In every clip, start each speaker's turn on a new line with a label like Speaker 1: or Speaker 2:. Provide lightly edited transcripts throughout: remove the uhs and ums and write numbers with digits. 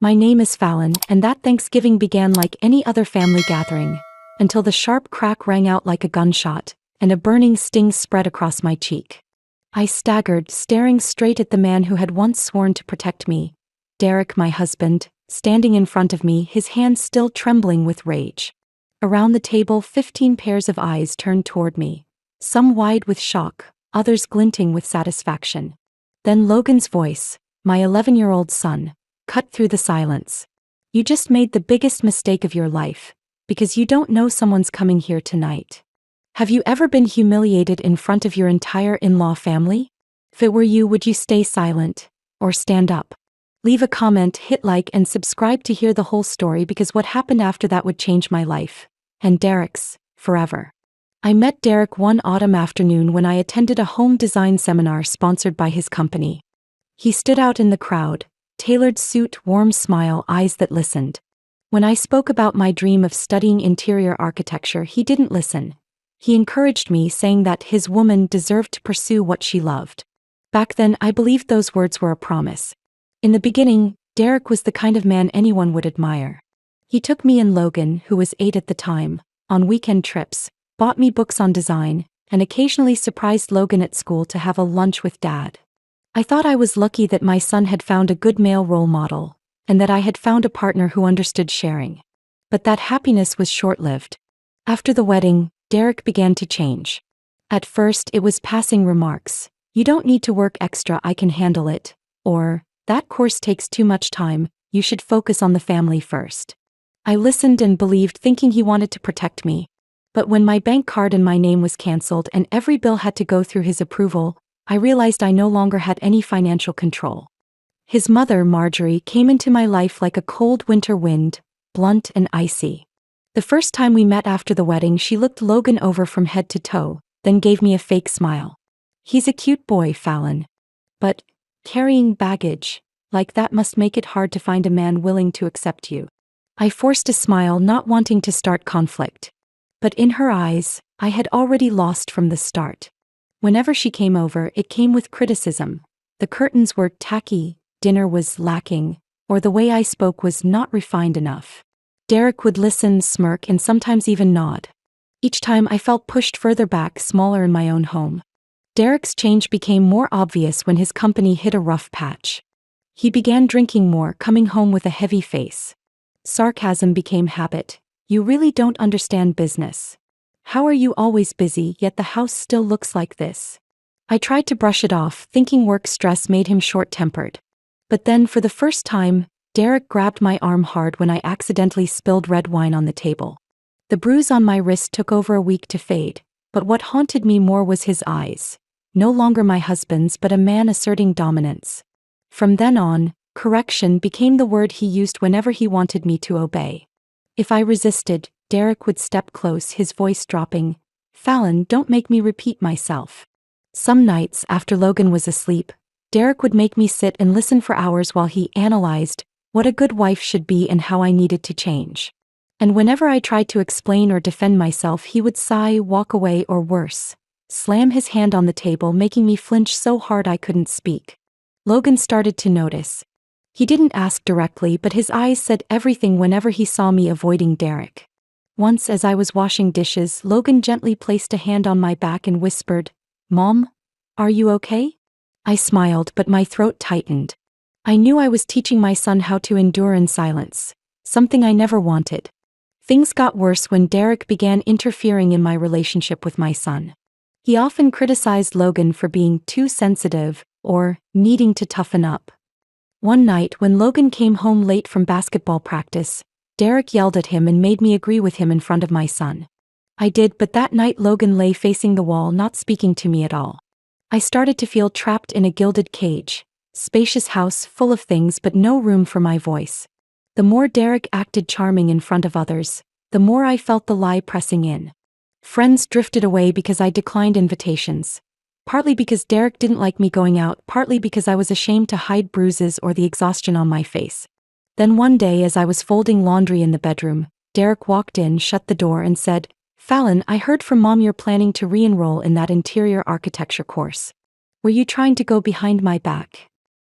Speaker 1: My name is Fallon, and that Thanksgiving began like any other family gathering, until the sharp crack rang out like a gunshot, and a burning sting spread across my cheek. I staggered, staring straight at the man who had once sworn to protect me, Derek, my husband, standing in front of me, his hands still trembling with rage. Around the table, 15 pairs of eyes turned toward me, some wide with shock, others glinting with satisfaction. Then Logan's voice, my 11-year-old son, cut through the silence. You just made the biggest mistake of your life, because you don't know someone's coming here tonight. Have you ever been humiliated in front of your entire in-law family? If it were you, would you stay silent, or stand up? Leave a comment, hit like, and subscribe to hear the whole story, because what happened after that would change my life, and Derek's, forever. I met Derek one autumn afternoon when I attended a home design seminar sponsored by his company. He stood out in the crowd, tailored suit, warm smile, eyes that listened. When I spoke about my dream of studying interior architecture, he didn't listen. He encouraged me, saying that his woman deserved to pursue what she loved. Back then, I believed those words were a promise. In the beginning, Derek was the kind of man anyone would admire. He took me and Logan, who was 8 at the time, on weekend trips, bought me books on design, and occasionally surprised Logan at school to have a lunch with Dad. I thought I was lucky that my son had found a good male role model, and that I had found a partner who understood sharing. But that happiness was short-lived. After the wedding, Derek began to change. At first, it was passing remarks. You don't need to work extra, I can handle it. Or, that course takes too much time, you should focus on the family first. I listened and believed, thinking he wanted to protect me. But when my bank card and my name was canceled and every bill had to go through his approval, I realized I no longer had any financial control. His mother, Marjorie, came into my life like a cold winter wind, blunt and icy. The first time we met after the wedding, she looked Logan over from head to toe, then gave me a fake smile. He's a cute boy, Fallon. But carrying baggage like that must make it hard to find a man willing to accept you. I forced a smile, not wanting to start conflict. But in her eyes, I had already lost from the start. Whenever she came over, it came with criticism. The curtains were tacky, dinner was lacking, or the way I spoke was not refined enough. Derek would listen, smirk, and sometimes even nod. Each time I felt pushed further back, smaller in my own home. Derek's change became more obvious when his company hit a rough patch. He began drinking more, coming home with a heavy face. Sarcasm became habit. You really don't understand business. How are you always busy, yet the house still looks like this? I tried to brush it off, thinking work stress made him short-tempered. But then, for the first time, Derek grabbed my arm hard when I accidentally spilled red wine on the table. The bruise on my wrist took over a week to fade, but what haunted me more was his eyes. No longer my husband's, but a man asserting dominance. From then on, correction became the word he used whenever he wanted me to obey. If I resisted, Derek would step close, his voice dropping. Fallon, don't make me repeat myself. Some nights, after Logan was asleep, Derek would make me sit and listen for hours while he analyzed what a good wife should be and how I needed to change. And whenever I tried to explain or defend myself, he would sigh, walk away, or worse, slam his hand on the table, making me flinch so hard I couldn't speak. Logan started to notice. He didn't ask directly, but his eyes said everything whenever he saw me avoiding Derek. Once, as I was washing dishes, Logan gently placed a hand on my back and whispered, "Mom, are you okay?" I smiled, but my throat tightened. I knew I was teaching my son how to endure in silence, something I never wanted. Things got worse when Derek began interfering in my relationship with my son. He often criticized Logan for being too sensitive or needing to toughen up. One night, when Logan came home late from basketball practice, Derek yelled at him and made me agree with him in front of my son. I did, but that night Logan lay facing the wall, not speaking to me at all. I started to feel trapped in a gilded cage, spacious house full of things but no room for my voice. The more Derek acted charming in front of others, the more I felt the lie pressing in. Friends drifted away because I declined invitations. Partly because Derek didn't like me going out, partly because I was ashamed to hide bruises or the exhaustion on my face. Then one day, as I was folding laundry in the bedroom, Derek walked in, shut the door, and said, "Fallon, I heard from Mom you're planning to re-enroll in that interior architecture course. Were you trying to go behind my back?"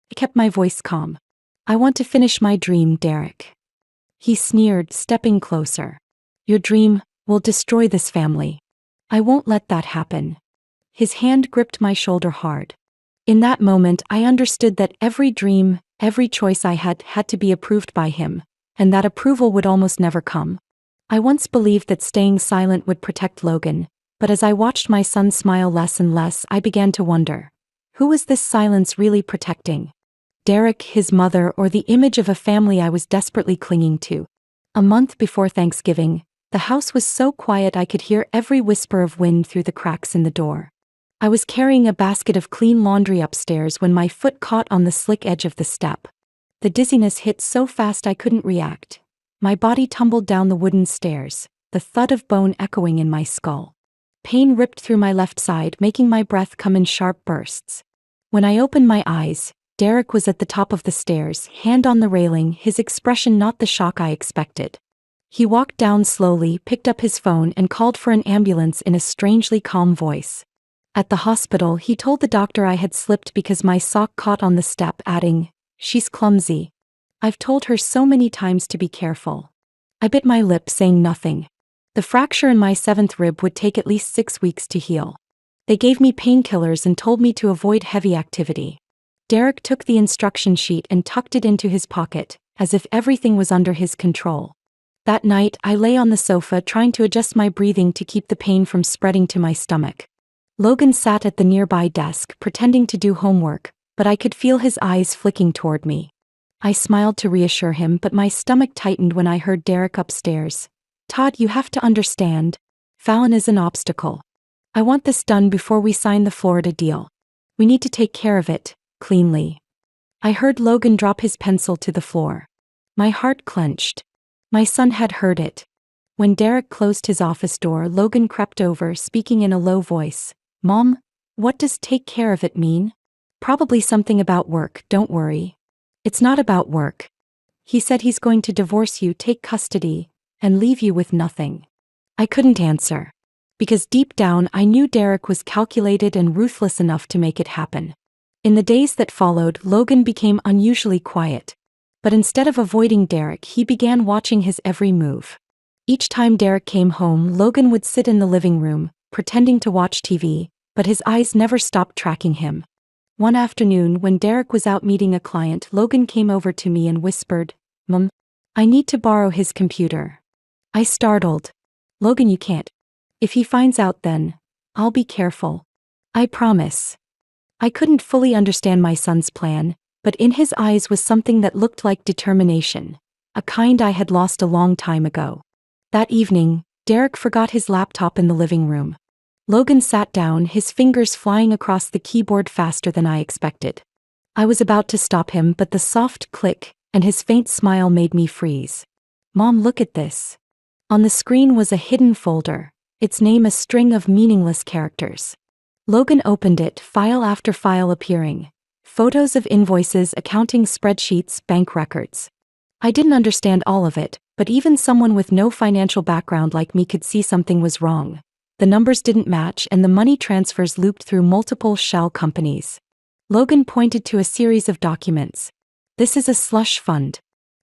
Speaker 1: I kept my voice calm. I want to finish my dream, Derek. He sneered, stepping closer. Your dream will destroy this family. I won't let that happen. His hand gripped my shoulder hard. In that moment, I understood that every dream, every choice I had to be approved by him, and that approval would almost never come. I once believed that staying silent would protect Logan, but as I watched my son smile less and less, I began to wonder, who was this silence really protecting? Derek, his mother, or the image of a family I was desperately clinging to? A month before Thanksgiving, the house was so quiet I could hear every whisper of wind through the cracks in the door. I was carrying a basket of clean laundry upstairs when my foot caught on the slick edge of the step. The dizziness hit so fast I couldn't react. My body tumbled down the wooden stairs, the thud of bone echoing in my skull. Pain ripped through my left side, making my breath come in sharp bursts. When I opened my eyes, Derek was at the top of the stairs, hand on the railing, his expression not the shock I expected. He walked down slowly, picked up his phone, and called for an ambulance in a strangely calm voice. At the hospital, he told the doctor I had slipped because my sock caught on the step, adding, "She's clumsy. I've told her so many times to be careful." I bit my lip, saying nothing. The fracture in my 7th rib would take at least 6 weeks to heal. They gave me painkillers and told me to avoid heavy activity. Derek took the instruction sheet and tucked it into his pocket, as if everything was under his control. That night, I lay on the sofa trying to adjust my breathing to keep the pain from spreading to my stomach. Logan sat at the nearby desk, pretending to do homework, but I could feel his eyes flicking toward me. I smiled to reassure him, but my stomach tightened when I heard Derek upstairs. "Todd, you have to understand. Fallon is an obstacle. I want this done before we sign the Florida deal. We need to take care of it, cleanly." I heard Logan drop his pencil to the floor. My heart clenched. My son had heard it. When Derek closed his office door, Logan crept over, speaking in a low voice. "Mom, what does take care of it mean?" "Probably something about work, don't worry." "It's not about work. He said he's going to divorce you, take custody, and leave you with nothing." I couldn't answer. Because deep down I knew Derek was calculated and ruthless enough to make it happen. In the days that followed, Logan became unusually quiet. But instead of avoiding Derek, he began watching his every move. Each time Derek came home, Logan would sit in the living room, pretending to watch TV, but his eyes never stopped tracking him. One afternoon, when Derek was out meeting a client, Logan came over to me and whispered, "Mom, I need to borrow his computer." I startled. "Logan, you can't. If he finds out, then I'll be careful. I promise." I couldn't fully understand my son's plan, but in his eyes was something that looked like determination, a kind I had lost a long time ago. That evening, Derek forgot his laptop in the living room. Logan sat down, his fingers flying across the keyboard faster than I expected. I was about to stop him, but the soft click and his faint smile made me freeze. "Mom, look at this." On the screen was a hidden folder, its name a string of meaningless characters. Logan opened it, file after file appearing. Photos of invoices, accounting spreadsheets, bank records. I didn't understand all of it, but even someone with no financial background like me could see something was wrong. The numbers didn't match and the money transfers looped through multiple shell companies. Logan pointed to a series of documents. "This is a slush fund.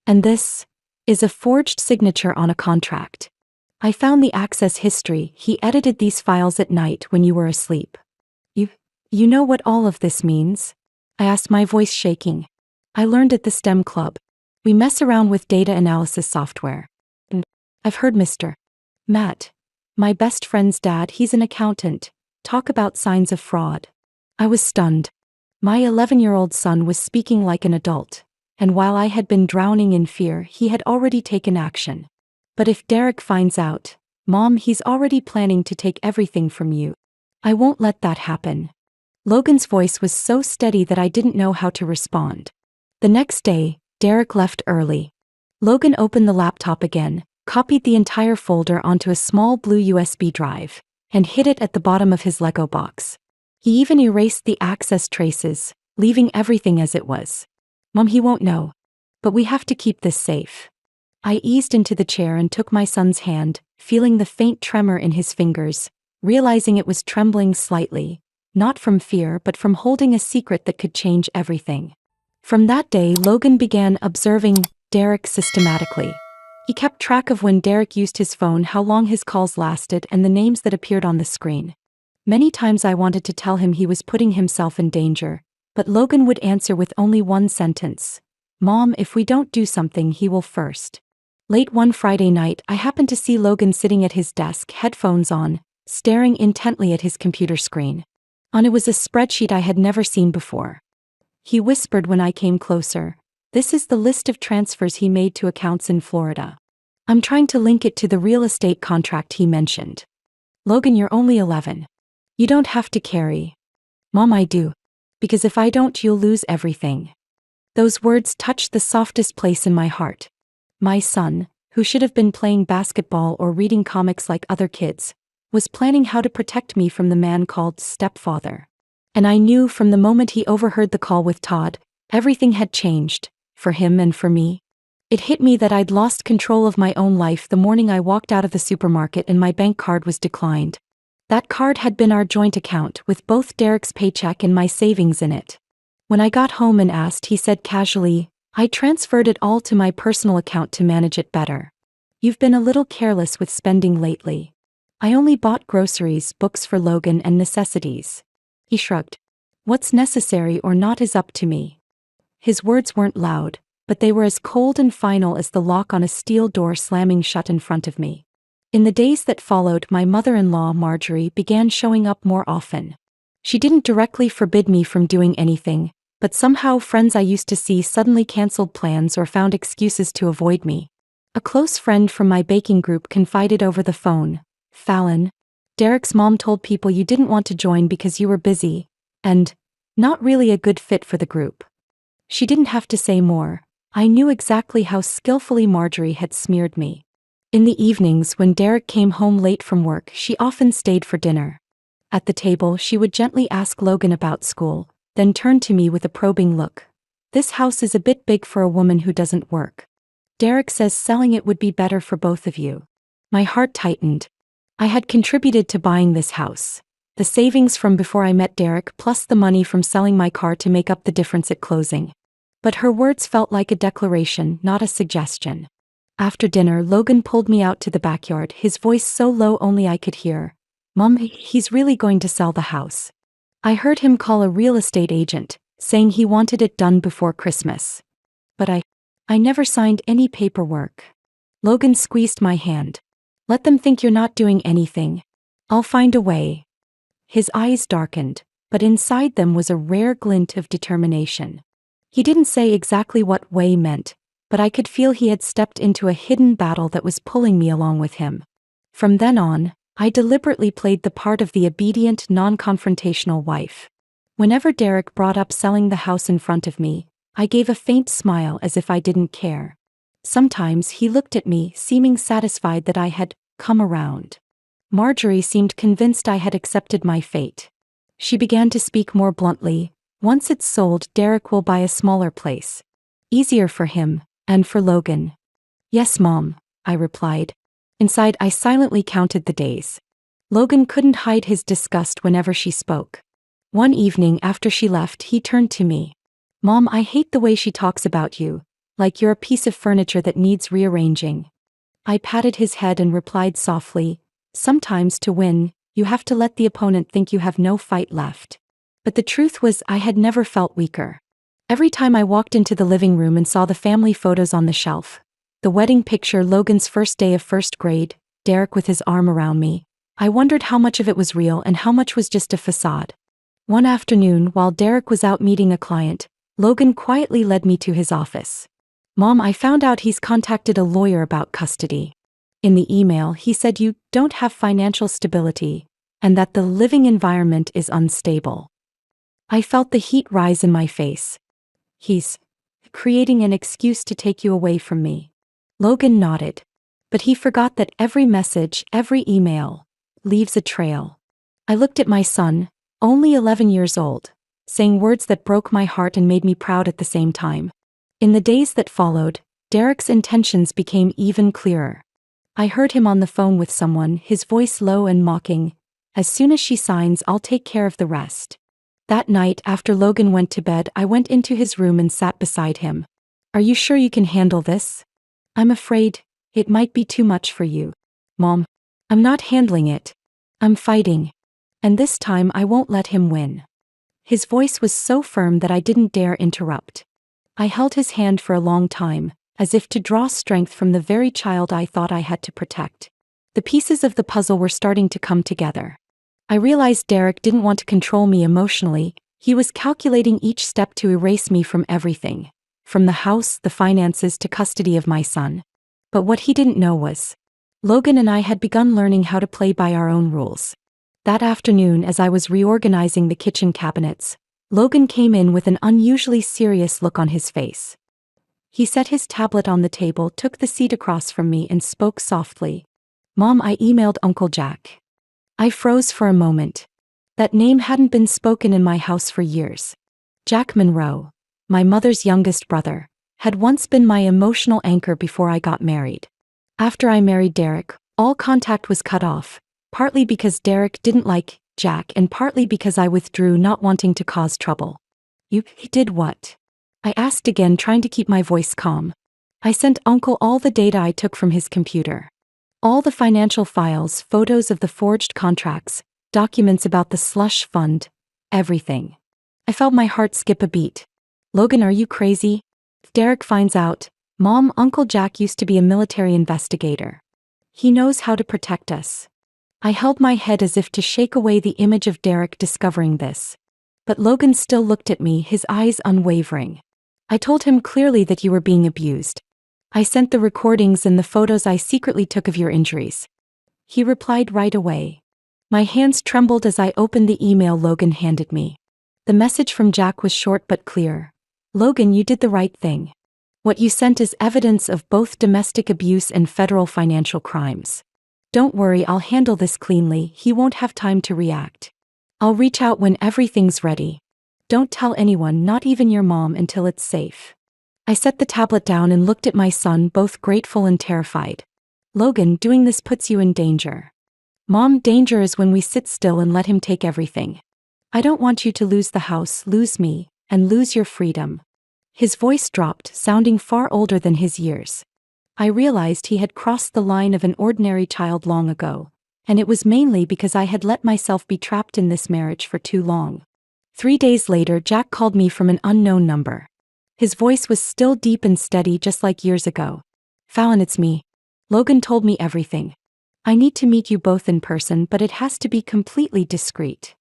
Speaker 1: And this is a forged signature on a contract. I found the access history. He edited these files at night when you were asleep." You know what all of this means?" I asked, my voice shaking. "I learned at the STEM club. We mess around with data analysis software. And I've heard Mr. Matt, my best friend's dad, he's an accountant, talk about signs of fraud." I was stunned. My 11-year-old son was speaking like an adult, and while I had been drowning in fear, he had already taken action. "But if Derek finds out, Mom, he's already planning to take everything from you. I won't let that happen." Logan's voice was so steady that I didn't know how to respond. The next day, Derek left early. Logan opened the laptop again, copied the entire folder onto a small blue USB drive, and hid it at the bottom of his Lego box. He even erased the access traces, leaving everything as it was. "Mom, he won't know. But we have to keep this safe." I eased into the chair and took my son's hand, feeling the faint tremor in his fingers, realizing it was trembling slightly, not from fear but from holding a secret that could change everything. From that day, Logan began observing Derek systematically. He kept track of when Derek used his phone, how long his calls lasted, and the names that appeared on the screen. Many times I wanted to tell him he was putting himself in danger, but Logan would answer with only one sentence. "Mom, if we don't do something, he will first." Late one Friday night, I happened to see Logan sitting at his desk, headphones on, staring intently at his computer screen. On it was a spreadsheet I had never seen before. He whispered when I came closer, "This is the list of transfers he made to accounts in Florida. I'm trying to link it to the real estate contract he mentioned." "Logan, you're only 11. You don't have to carry." "Mom, I do. Because if I don't, you'll lose everything." Those words touched the softest place in my heart. My son, who should have been playing basketball or reading comics like other kids, was planning how to protect me from the man called stepfather. And I knew from the moment he overheard the call with Todd, everything had changed, for him and for me. It hit me that I'd lost control of my own life the morning I walked out of the supermarket and my bank card was declined. That card had been our joint account, with both Derek's paycheck and my savings in it. When I got home and asked, he said casually, "I transferred it all to my personal account to manage it better. You've been a little careless with spending lately." I only bought groceries, books for Logan, and necessities. He shrugged. "What's necessary or not is up to me." His words weren't loud, but they were as cold and final as the lock on a steel door slamming shut in front of me. In the days that followed, my mother-in-law, Marjorie, began showing up more often. She didn't directly forbid me from doing anything, but somehow friends I used to see suddenly canceled plans or found excuses to avoid me. A close friend from my baking group confided over the phone, "Fallon, Derek's mom told people you didn't want to join because you were busy, and not really a good fit for the group." She didn't have to say more. I knew exactly how skillfully Marjorie had smeared me. In the evenings, when Derek came home late from work, she often stayed for dinner. At the table, she would gently ask Logan about school, then turn to me with a probing look. "This house is a bit big for a woman who doesn't work. Derek says selling it would be better for both of you." My heart tightened. I had contributed to buying this house. The savings from before I met Derek plus the money from selling my car to make up the difference at closing. But her words felt like a declaration, not a suggestion. After dinner, Logan pulled me out to the backyard, his voice so low only I could hear. "Mom, he's really going to sell the house." I heard him call a real estate agent, saying he wanted it done before Christmas. But I never signed any paperwork. Logan squeezed my hand. "Let them think you're not doing anything. I'll find a way." His eyes darkened, but inside them was a rare glint of determination. He didn't say exactly what way meant, but I could feel he had stepped into a hidden battle that was pulling me along with him. From then on, I deliberately played the part of the obedient, non-confrontational wife. Whenever Derek brought up selling the house in front of me, I gave a faint smile as if I didn't care. Sometimes he looked at me, seeming satisfied that I had come around. Marjorie seemed convinced I had accepted my fate. She began to speak more bluntly. "Once it's sold, Derek will buy a smaller place. Easier for him, and for Logan." "Yes, Mom," I replied. Inside, I silently counted the days. Logan couldn't hide his disgust whenever she spoke. One evening after she left, he turned to me. "Mom, I hate the way she talks about you, like you're a piece of furniture that needs rearranging." I patted his head and replied softly, "Sometimes to win, you have to let the opponent think you have no fight left." But the truth was, I had never felt weaker. Every time I walked into the living room and saw the family photos on the shelf, the wedding picture, Logan's first day of first grade, Derek with his arm around me, I wondered how much of it was real and how much was just a facade. One afternoon, while Derek was out meeting a client, Logan quietly led me to his office. "Mom, I found out he's contacted a lawyer about custody. In the email, he said you don't have financial stability, and that the living environment is unstable." I felt the heat rise in my face. "He's creating an excuse to take you away from me." Logan nodded. But he forgot that every message, every email, leaves a trail. I looked at my son, only 11 years old, saying words that broke my heart and made me proud at the same time. In the days that followed, Derek's intentions became even clearer. I heard him on the phone with someone, his voice low and mocking. "As soon as she signs, I'll take care of the rest." That night, after Logan went to bed, I went into his room and sat beside him. Are you sure you can handle this? I'm afraid it might be too much for you. Mom, I'm not handling it. I'm fighting. And this time I won't let him win. His voice was so firm that I didn't dare interrupt. I held his hand for a long time, as if to draw strength from the very child I thought I had to protect. The pieces of the puzzle were starting to come together. I realized Derek didn't want to control me emotionally. He was calculating each step to erase me from everything, from the house, the finances, to custody of my son. But what he didn't know was, Logan and I had begun learning how to play by our own rules. That afternoon, as I was reorganizing the kitchen cabinets, Logan came in with an unusually serious look on his face. He set his tablet on the table, took the seat across from me, and spoke softly. Mom, I emailed Uncle Jack. I froze for a moment. That name hadn't been spoken in my house for years. Jack Monroe, my mother's youngest brother, had once been my emotional anchor before I got married. After I married Derek, all contact was cut off, partly because Derek didn't like Jack and partly because I withdrew, not wanting to cause trouble. He did what? I asked again, trying to keep my voice calm. I sent Uncle all the data I took from his computer. All the financial files, photos of the forged contracts, documents about the slush fund, everything. I felt my heart skip a beat. Logan, are you crazy? If Derek finds out, Mom, Uncle Jack used to be a military investigator. He knows how to protect us. I held my head as if to shake away the image of Derek discovering this. But Logan still looked at me, his eyes unwavering. I told him clearly that you were being abused. I sent the recordings and the photos I secretly took of your injuries. He replied right away. My hands trembled as I opened the email Logan handed me. The message from Jack was short but clear. Logan, you did the right thing. What you sent is evidence of both domestic abuse and federal financial crimes. Don't worry, I'll handle this cleanly. He won't have time to react. I'll reach out when everything's ready. Don't tell anyone, not even your mom, until it's safe. I set the tablet down and looked at my son, both grateful and terrified. Logan, doing this puts you in danger. Mom, danger is when we sit still and let him take everything. I don't want you to lose the house, lose me, and lose your freedom. His voice dropped, sounding far older than his years. I realized he had crossed the line of an ordinary child long ago, and it was mainly because I had let myself be trapped in this marriage for too long. 3 days later, Jack called me from an unknown number. His voice was still deep and steady, just like years ago. Fallon, it's me. Logan told me everything. I need to meet you both in person, but it has to be completely discreet.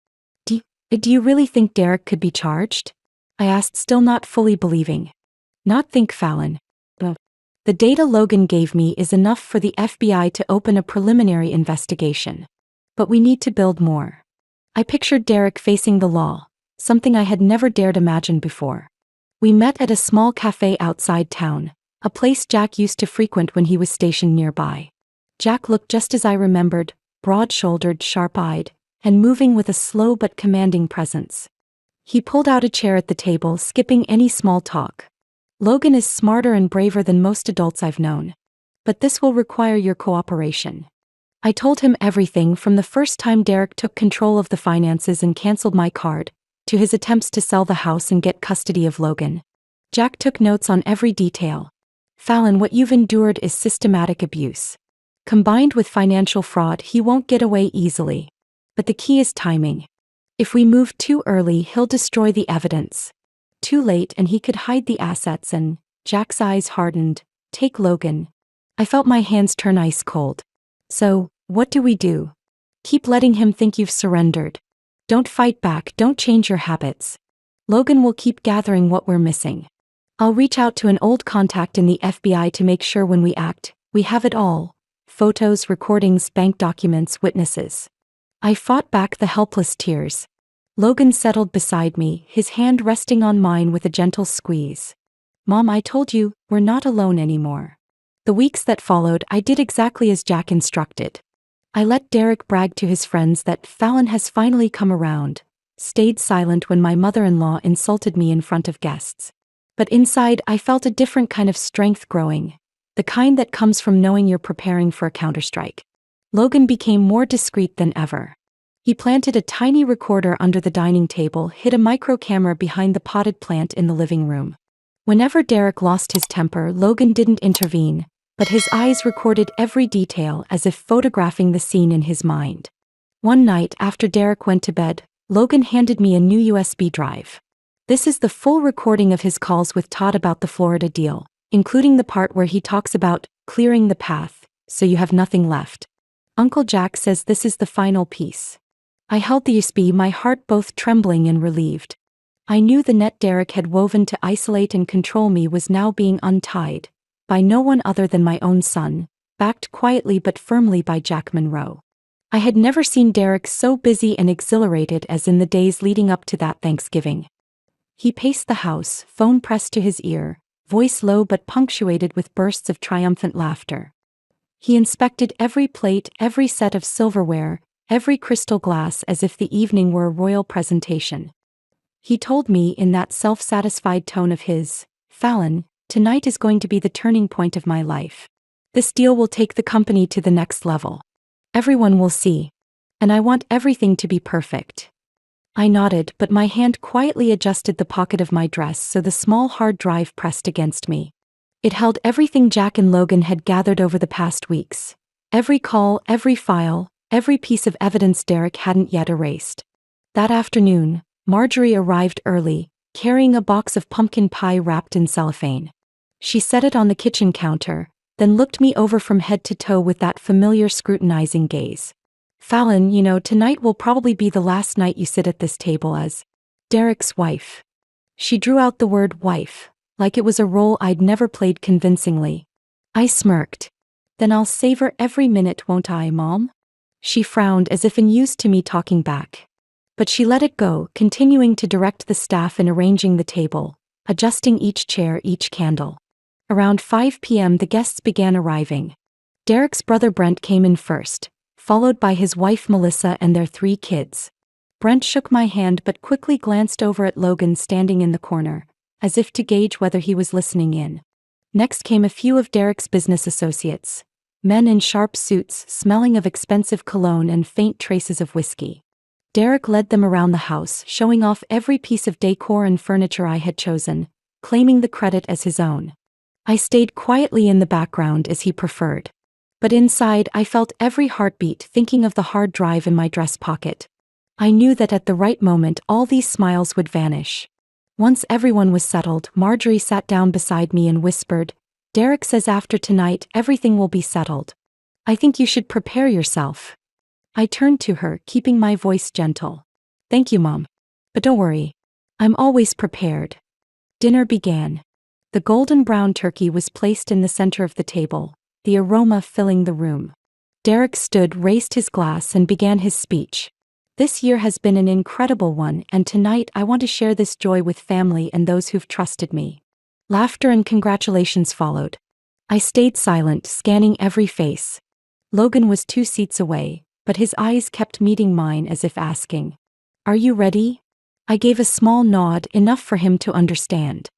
Speaker 1: Do you really think Derek could be charged? I asked, still not fully believing. Not think, Fallon. The data Logan gave me is enough for the FBI to open a preliminary investigation. But we need to build more. I pictured Derek facing the law, something I had never dared imagine before. We met at a small cafe outside town, a place Jack used to frequent when he was stationed nearby. Jack looked just as I remembered, broad-shouldered, sharp-eyed, and moving with a slow but commanding presence. He pulled out a chair at the table, skipping any small talk. Logan is smarter and braver than most adults I've known. But this will require your cooperation. I told him everything, from the first time Derek took control of the finances and canceled my card, to his attempts to sell the house and get custody of Logan. Jack took notes on every detail. Fallon, what you've endured is systematic abuse. Combined with financial fraud, he won't get away easily. But the key is timing. If we move too early, he'll destroy the evidence. Too late, and he could hide the assets and, Jack's eyes hardened, take Logan. I felt my hands turn ice cold. So, what do we do? Keep letting him think you've surrendered. Don't fight back, don't change your habits. Logan will keep gathering what we're missing. I'll reach out to an old contact in the FBI to make sure when we act, we have it all. Photos, recordings, bank documents, witnesses. I fought back the helpless tears. Logan settled beside me, his hand resting on mine with a gentle squeeze. Mom, I told you, we're not alone anymore. The weeks that followed, I did exactly as Jack instructed. I let Derek brag to his friends that Fallon has finally come around, stayed silent when my mother-in-law insulted me in front of guests. But inside, I felt a different kind of strength growing, the kind that comes from knowing you're preparing for a counterstrike. Logan became more discreet than ever. He planted a tiny recorder under the dining table, hid a micro camera behind the potted plant in the living room. Whenever Derek lost his temper, Logan didn't intervene, but his eyes recorded every detail as if photographing the scene in his mind. One night after Derek went to bed, Logan handed me a new USB drive. This is the full recording of his calls with Todd about the Florida deal, including the part where he talks about clearing the path, so you have nothing left. Uncle Jack says this is the final piece. I held the USB, my heart both trembling and relieved. I knew the net Derek had woven to isolate and control me was now being untied, by no one other than my own son, backed quietly but firmly by Jack Monroe. I had never seen Derek so busy and exhilarated as in the days leading up to that Thanksgiving. He paced the house, phone pressed to his ear, voice low but punctuated with bursts of triumphant laughter. He inspected every plate, every set of silverware, every crystal glass as if the evening were a royal presentation. He told me in that self-satisfied tone of his, "Fallon, tonight is going to be the turning point of my life. This deal will take the company to the next level. Everyone will see. And I want everything to be perfect." I nodded, but my hand quietly adjusted the pocket of my dress so the small hard drive pressed against me. It held everything Jack and Logan had gathered over the past weeks. Every call, every file, every piece of evidence Derek hadn't yet erased. That afternoon, Marjorie arrived early, carrying a box of pumpkin pie wrapped in cellophane. She set it on the kitchen counter, then looked me over from head to toe with that familiar scrutinizing gaze. "Fallon, you know, tonight will probably be the last night you sit at this table as Derek's wife." She drew out the word wife, like it was a role I'd never played convincingly. I smirked. "Then I'll savor every minute, won't I, Mom?" She frowned as if unused to me talking back. But she let it go, continuing to direct the staff in arranging the table, adjusting each chair, each candle. Around 5 p.m. the guests began arriving. Derek's brother Brent came in first, followed by his wife Melissa and their 3 kids. Brent shook my hand but quickly glanced over at Logan standing in the corner, as if to gauge whether he was listening in. Next came a few of Derek's business associates, men in sharp suits smelling of expensive cologne and faint traces of whiskey. Derek led them around the house, showing off every piece of decor and furniture I had chosen, claiming the credit as his own. I stayed quietly in the background as he preferred. But inside I felt every heartbeat, thinking of the hard drive in my dress pocket. I knew that at the right moment all these smiles would vanish. Once everyone was settled, Marjorie sat down beside me and whispered, "Derek says after tonight everything will be settled. I think you should prepare yourself." I turned to her, keeping my voice gentle. "Thank you, Mom. But don't worry. I'm always prepared." Dinner began. The golden brown turkey was placed in the center of the table, the aroma filling the room. Derek stood, raised his glass and began his speech. "This year has been an incredible one, and tonight I want to share this joy with family and those who've trusted me." Laughter and congratulations followed. I stayed silent, scanning every face. Logan was 2 seats away, but his eyes kept meeting mine as if asking, "Are you ready?" I gave a small nod, enough for him to understand.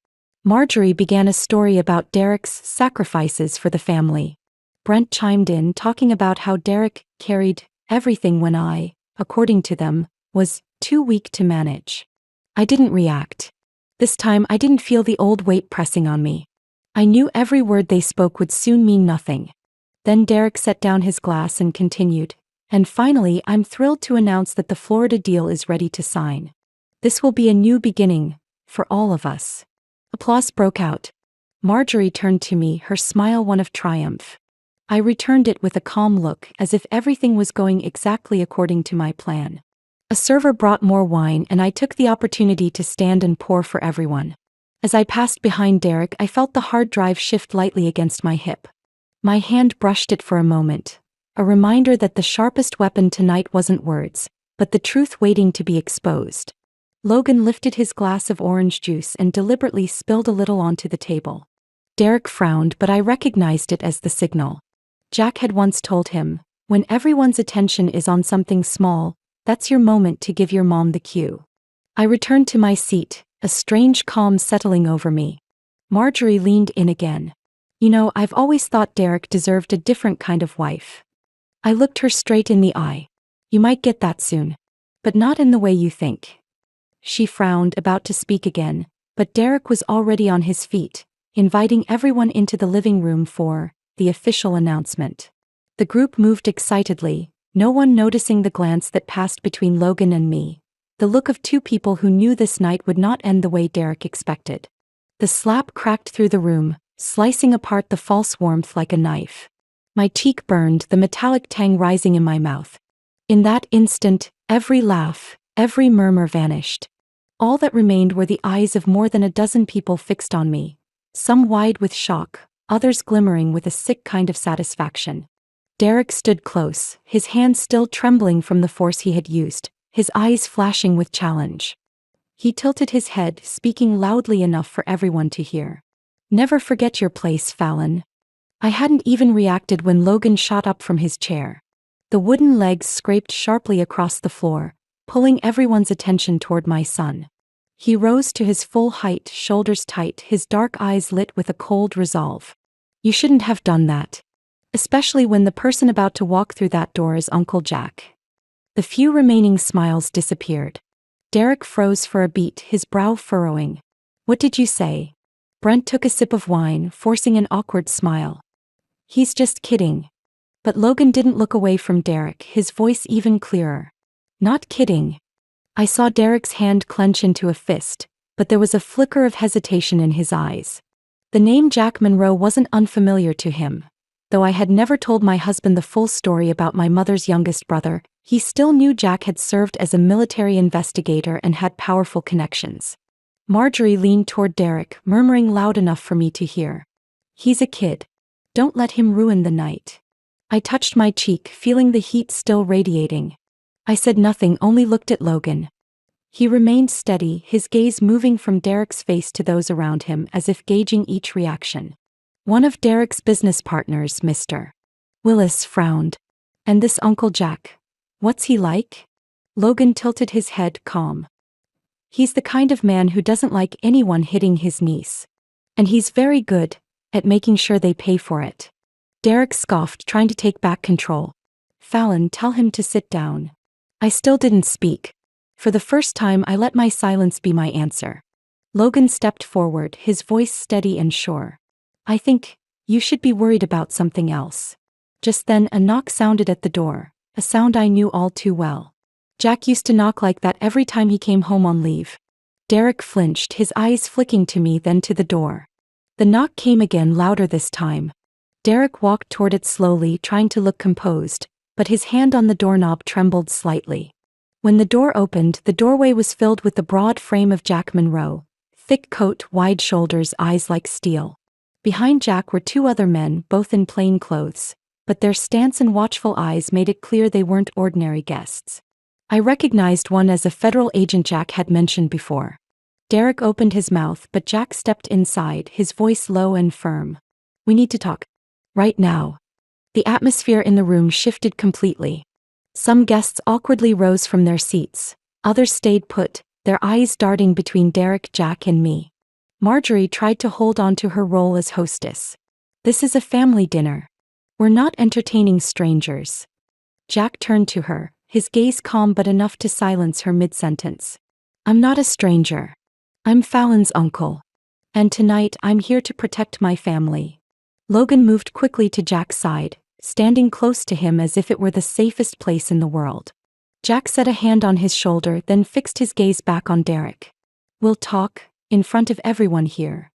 Speaker 1: Marjorie began a story about Derek's sacrifices for the family. Brent chimed in, talking about how Derek carried everything when I, according to them, was too weak to manage. I didn't react. This time I didn't feel the old weight pressing on me. I knew every word they spoke would soon mean nothing. Then Derek set down his glass and continued, "And finally, I'm thrilled to announce that the Florida deal is ready to sign. This will be a new beginning, for all of us." Applause broke out. Marjorie turned to me, her smile one of triumph. I returned it with a calm look, as if everything was going exactly according to my plan. A server brought more wine and I took the opportunity to stand and pour for everyone. As I passed behind Derek, I felt the hard drive shift lightly against my hip. My hand brushed it for a moment, a reminder that the sharpest weapon tonight wasn't words, but the truth waiting to be exposed. Logan lifted his glass of orange juice and deliberately spilled a little onto the table. Derek frowned, but I recognized it as the signal. Jack had once told him, "When everyone's attention is on something small, that's your moment to give your mom the cue." I returned to my seat, a strange calm settling over me. Marjorie leaned in again. "You know, I've always thought Derek deserved a different kind of wife." I looked her straight in the eye. "You might get that soon." But not in the way you think. She frowned, about to speak again, but Derek was already on his feet, inviting everyone into the living room for the official announcement. The group moved excitedly, no one noticing the glance that passed between Logan and me. The look of two people who knew this night would not end the way Derek expected. The slap cracked through the room, slicing apart the false warmth like a knife. My cheek burned, the metallic tang rising in my mouth. In that instant, every laugh, every murmur vanished. All that remained were the eyes of more than a dozen people fixed on me, some wide with shock, others glimmering with a sick kind of satisfaction. Derek stood close, his hands still trembling from the force he had used, his eyes flashing with challenge. He tilted his head, speaking loudly enough for everyone to hear. "Never forget your place, Fallon." I hadn't even reacted when Logan shot up from his chair. The wooden legs scraped sharply across the floor, pulling everyone's attention toward my son. He rose to his full height, shoulders tight, his dark eyes lit with a cold resolve. "You shouldn't have done that. Especially when the person about to walk through that door is Uncle Jack." The few remaining smiles disappeared. Derek froze for a beat, his brow furrowing. "What did you say?" Brent took a sip of wine, forcing an awkward smile. "He's just kidding." But Logan didn't look away from Derek, his voice even clearer. "Not kidding." I saw Derek's hand clench into a fist, but there was a flicker of hesitation in his eyes. The name Jack Monroe wasn't unfamiliar to him. Though I had never told my husband the full story about my mother's youngest brother, he still knew Jack had served as a military investigator and had powerful connections. Marjorie leaned toward Derek, murmuring loud enough for me to hear. "He's a kid. Don't let him ruin the night." I touched my cheek, feeling the heat still radiating. I said nothing, only looked at Logan. He remained steady, his gaze moving from Derek's face to those around him as if gauging each reaction. "One of Derek's business partners, Mr. Willis frowned. "And this Uncle Jack, what's he like?" Logan tilted his head, calm. "He's the kind of man who doesn't like anyone hitting his niece. And he's very good at making sure they pay for it." Derek scoffed, trying to take back control. "Fallon, tell him to sit down." I still didn't speak. For the first time, I let my silence be my answer. Logan stepped forward, his voice steady and sure. "I think you should be worried about something else." Just then, a knock sounded at the door, a sound I knew all too well. Jack used to knock like that every time he came home on leave. Derek flinched, his eyes flicking to me, then to the door. The knock came again, louder this time. Derek walked toward it slowly, trying to look composed, but his hand on the doorknob trembled slightly. When the door opened, the doorway was filled with the broad frame of Jack Monroe. Thick coat, wide shoulders, eyes like steel. Behind Jack were two other men, both in plain clothes, but their stance and watchful eyes made it clear they weren't ordinary guests. I recognized one as a federal agent Jack had mentioned before. Derek opened his mouth, but Jack stepped inside, his voice low and firm. "We need to talk. Right now." The atmosphere in the room shifted completely. Some guests awkwardly rose from their seats, others stayed put, their eyes darting between Derek, Jack, and me. Marjorie tried to hold on to her role as hostess. "This is a family dinner. We're not entertaining strangers." Jack turned to her, his gaze calm but enough to silence her mid-sentence. "I'm not a stranger. I'm Fallon's uncle. And tonight I'm here to protect my family." Logan moved quickly to Jack's side, standing close to him as if it were the safest place in the world. Jack set a hand on his shoulder, then fixed his gaze back on Derek. "We'll talk, in front of everyone here."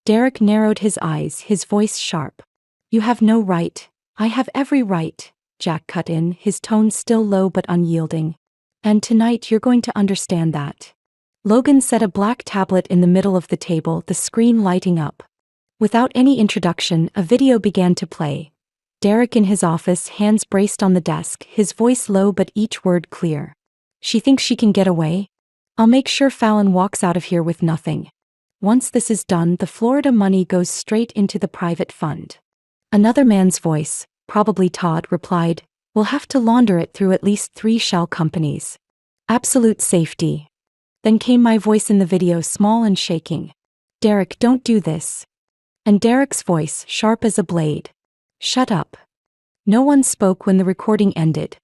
Speaker 1: Derek narrowed his eyes, his voice sharp. "You have no right." "I have every right," Jack cut in, his tone still low but unyielding. "And tonight you're going to understand that." Logan set a black tablet in the middle of the table, the screen lighting up. Without any introduction, a video began to play. Derek in his office, hands braced on the desk, his voice low but each word clear. "She thinks she can get away? I'll make sure Fallon walks out of here with nothing. Once this is done, the Florida money goes straight into the private fund." Another man's voice, probably Todd, replied, "We'll have to launder it through at least 3 shell companies. Absolute safety." Then came my voice in the video, small and shaking. "Derek, don't do this." And Derek's voice, sharp as a blade. "Shut up." No one spoke when the recording ended.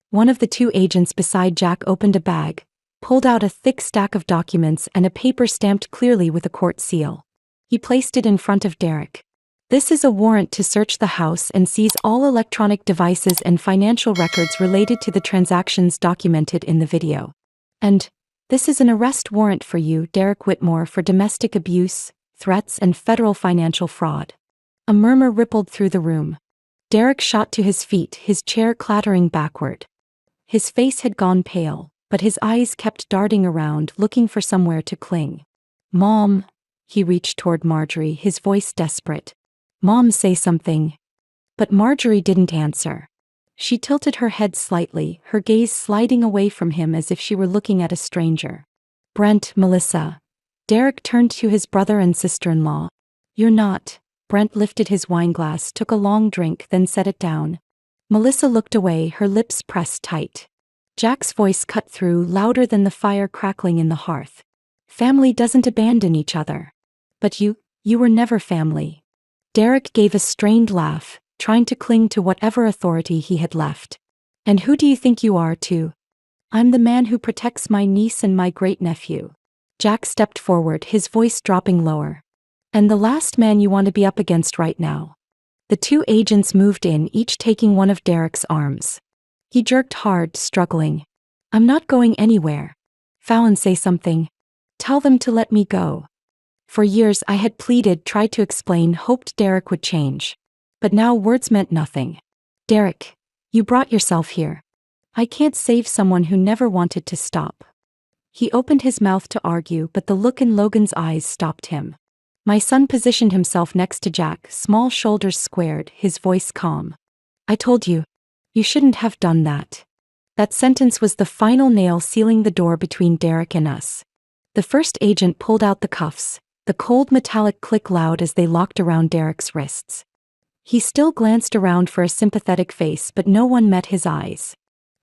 Speaker 1: One of the two agents beside Jack opened a bag, pulled out a thick stack of documents and a paper stamped clearly with a court seal. He placed it in front of Derek. "This is a warrant to search the house and seize all electronic devices and financial records related to the transactions documented in the video. And this is an arrest warrant for you, Derek Whitmore, for domestic abuse, threats, and federal financial fraud." A murmur rippled through the room. Derek shot to his feet, his chair clattering backward. His face had gone pale, but his eyes kept darting around, looking for somewhere to cling. "Mom," he reached toward Marjorie, his voice desperate. "Mom, say something." But Marjorie didn't answer. She tilted her head slightly, her gaze sliding away from him as if she were looking at a stranger. "Brent, Melissa." Derek turned to his brother and sister-in-law. "You're not." Brent lifted his wineglass, took a long drink, then set it down. Melissa looked away, her lips pressed tight. Jack's voice cut through, louder than the fire crackling in the hearth. "Family doesn't abandon each other. But you were never family." Derek gave a strained laugh, trying to cling to whatever authority he had left. "And who do you think you are, too?" "I'm the man who protects my niece and my great-nephew." Jack stepped forward, his voice dropping lower. "And the last man you want to be up against right now." The two agents moved in, each taking one of Derek's arms. He jerked hard, struggling. "I'm not going anywhere." "Fallon, say something." "Tell them to let me go." For years I had pleaded, tried to explain, hoped Derek would change. But now words meant nothing. "Derek, you brought yourself here. I can't save someone who never wanted to stop." He opened his mouth to argue, but the look in Logan's eyes stopped him. My son positioned himself next to Jack, small shoulders squared, his voice calm. "I told you. You shouldn't have done that." That sentence was the final nail sealing the door between Derek and us. The first agent pulled out the cuffs, the cold metallic click loud as they locked around Derek's wrists. He still glanced around for a sympathetic face, but no one met his eyes.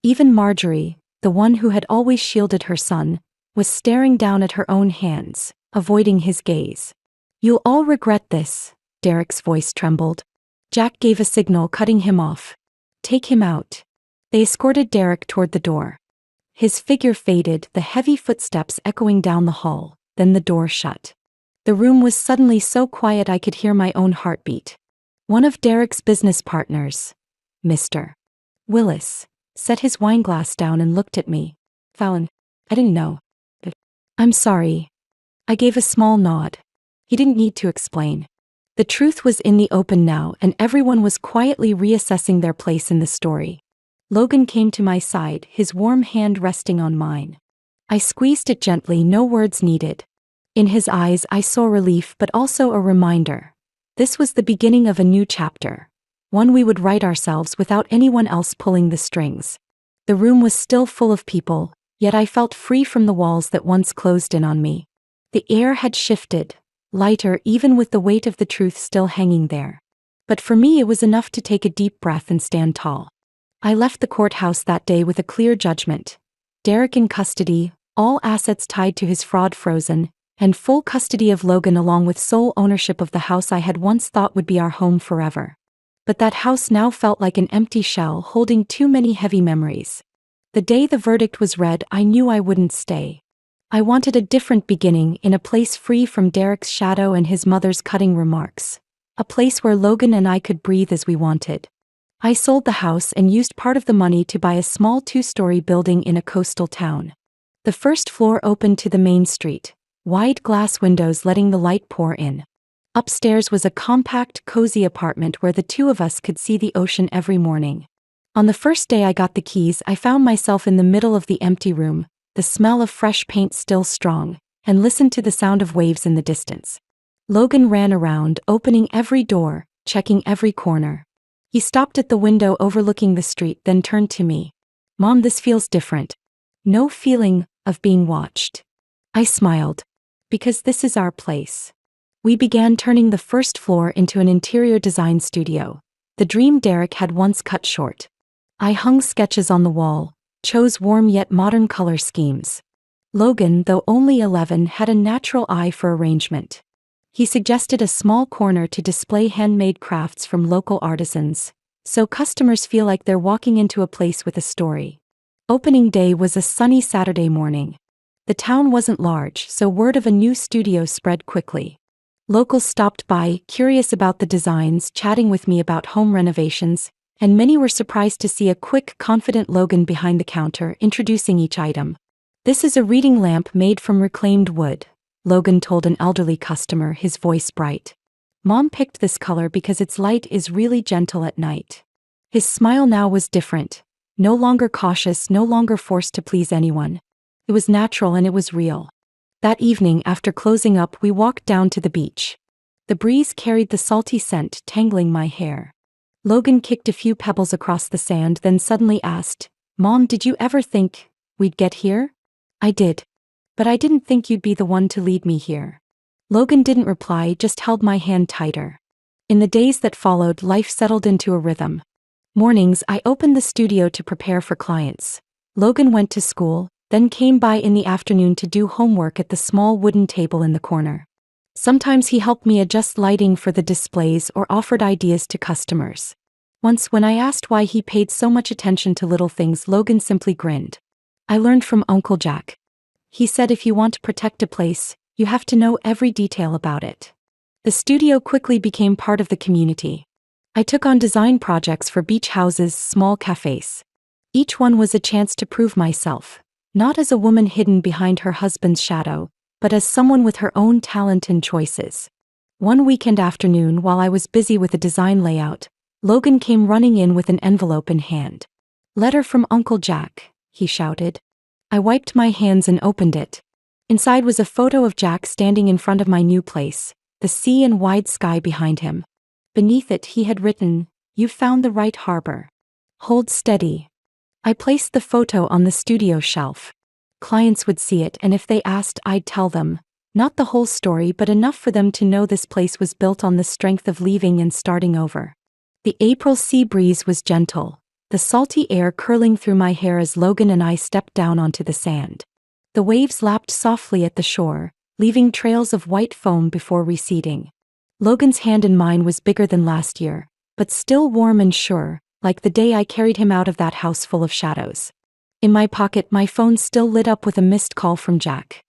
Speaker 1: Even Marjorie, the one who had always shielded her son, was staring down at her own hands, avoiding his gaze. "You'll all regret this," Derek's voice trembled. Jack gave a signal, cutting him off. "Take him out." They escorted Derek toward the door. His figure faded, the heavy footsteps echoing down the hall, then the door shut. The room was suddenly so quiet I could hear my own heartbeat. One of Derek's business partners, Mr. Willis, set his wineglass down and looked at me. "Fallon, I didn't know." "I'm sorry." I gave a small nod. He didn't need to explain. The truth was in the open now, and everyone was quietly reassessing their place in the story. Logan came to my side, his warm hand resting on mine. I squeezed it gently, no words needed. In his eyes I saw relief, but also a reminder. This was the beginning of a new chapter, one we would write ourselves without anyone else pulling the strings. The room was still full of people, yet I felt free from the walls that once closed in on me. The air had shifted, lighter even with the weight of the truth still hanging there. But for me it was enough to take a deep breath and stand tall. I left the courthouse that day with a clear judgment. Derek in custody, all assets tied to his fraud frozen, and full custody of Logan along with sole ownership of the house I had once thought would be our home forever. But that house now felt like an empty shell holding too many heavy memories. The day the verdict was read, I knew I wouldn't stay. I wanted a different beginning, in a place free from Derek's shadow and his mother's cutting remarks. A place where Logan and I could breathe as we wanted. I sold the house and used part of the money to buy a small 2-story building in a coastal town. The first floor opened to the main street, wide glass windows letting the light pour in. Upstairs was a compact, cozy apartment where the two of us could see the ocean every morning. On the first day I got the keys, I found myself in the middle of the empty room, the smell of fresh paint still strong, and listened to the sound of waves in the distance. Logan ran around, opening every door, checking every corner. He stopped at the window overlooking the street, then turned to me. "Mom, this feels different." "No feeling of being watched." I smiled. "Because this is our place." We began turning the first floor into an interior design studio, the dream Derek had once cut short. I hung sketches on the wall, chose warm yet modern color schemes. Logan, though only 11, had a natural eye for arrangement. He suggested a small corner to display handmade crafts from local artisans, so customers feel like they're walking into a place with a story. Opening day was a sunny Saturday morning. The town wasn't large, so word of a new studio spread quickly. Locals stopped by, curious about the designs, chatting with me about home renovations, and many were surprised to see a quick, confident Logan behind the counter, introducing each item. "This is a reading lamp made from reclaimed wood," Logan told an elderly customer, his voice bright. "Mom picked this color because its light is really gentle at night." His smile now was different. No longer cautious, no longer forced to please anyone. It was natural and it was real. That evening, after closing up, we walked down to the beach. The breeze carried the salty scent, tangling my hair. Logan kicked a few pebbles across the sand, then suddenly asked, "Mom, did you ever think we'd get here?" "I did. But I didn't think you'd be the one to lead me here." Logan didn't reply, just held my hand tighter. In the days that followed, life settled into a rhythm. Mornings, I opened the studio to prepare for clients. Logan went to school, then came by in the afternoon to do homework at the small wooden table in the corner. Sometimes he helped me adjust lighting for the displays or offered ideas to customers. Once, when I asked why he paid so much attention to little things, Logan simply grinned. "I learned from Uncle Jack. He said if you want to protect a place, you have to know every detail about it." The studio quickly became part of the community. I took on design projects for beach houses, small cafes. Each one was a chance to prove myself, not as a woman hidden behind her husband's shadow, but as someone with her own talent and choices. One weekend afternoon, while I was busy with a design layout, Logan came running in with an envelope in hand. "Letter from Uncle Jack," he shouted. I wiped my hands and opened it. Inside was a photo of Jack standing in front of my new place, the sea and wide sky behind him. Beneath it he had written, "You've found the right harbor. Hold steady." I placed the photo on the studio shelf. Clients would see it, and if they asked, I'd tell them. Not the whole story, but enough for them to know this place was built on the strength of leaving and starting over. The April sea breeze was gentle, the salty air curling through my hair as Logan and I stepped down onto the sand. The waves lapped softly at the shore, leaving trails of white foam before receding. Logan's hand in mine was bigger than last year, but still warm and sure, like the day I carried him out of that house full of shadows. In my pocket, my phone still lit up with a missed call from Jack.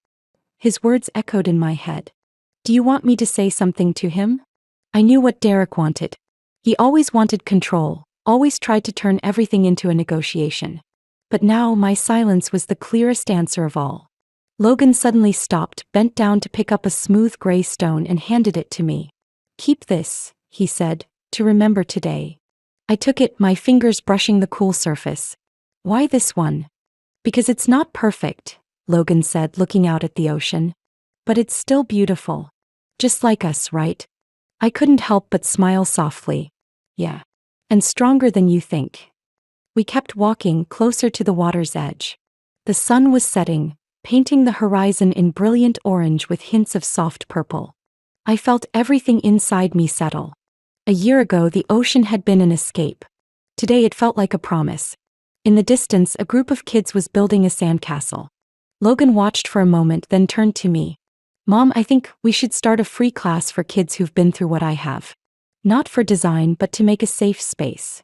Speaker 1: His words echoed in my head. "Do you want me to say something to him?" I knew what Derek wanted. He always wanted control, always tried to turn everything into a negotiation. But now my silence was the clearest answer of all. Logan suddenly stopped, bent down to pick up a smooth gray stone and handed it to me. "Keep this," he said, "to remember today." I took it, my fingers brushing the cool surface. "Why this one?" "Because it's not perfect," Logan said, looking out at the ocean. "But it's still beautiful. Just like us, right?" I couldn't help but smile softly. "Yeah. And stronger than you think." We kept walking closer to the water's edge. The sun was setting, painting the horizon in brilliant orange with hints of soft purple. I felt everything inside me settle. A year ago, the ocean had been an escape. Today it felt like a promise. In the distance, a group of kids was building a sandcastle. Logan watched for a moment, then turned to me. "Mom, I think we should start a free class for kids who've been through what I have. Not for design, but to make a safe space."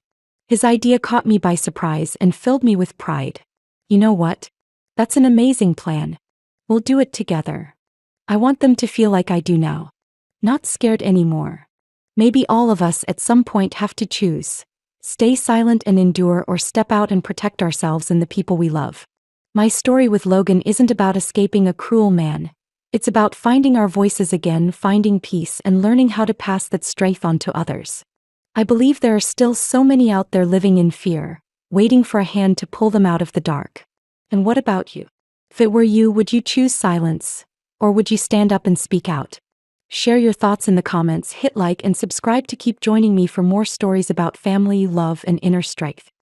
Speaker 1: His idea caught me by surprise and filled me with pride. "You know what? That's an amazing plan. We'll do it together. I want them to feel like I do now. Not scared anymore. Maybe all of us at some point have to choose. Stay silent and endure, or step out and protect ourselves and the people we love." My story with Logan isn't about escaping a cruel man. It's about finding our voices again, finding peace, and learning how to pass that strength on to others. I believe there are still so many out there living in fear, waiting for a hand to pull them out of the dark. And what about you? If it were you, would you choose silence? Or would you stand up and speak out? Share your thoughts in the comments, hit like and subscribe to keep joining me for more stories about family, love, and inner strength.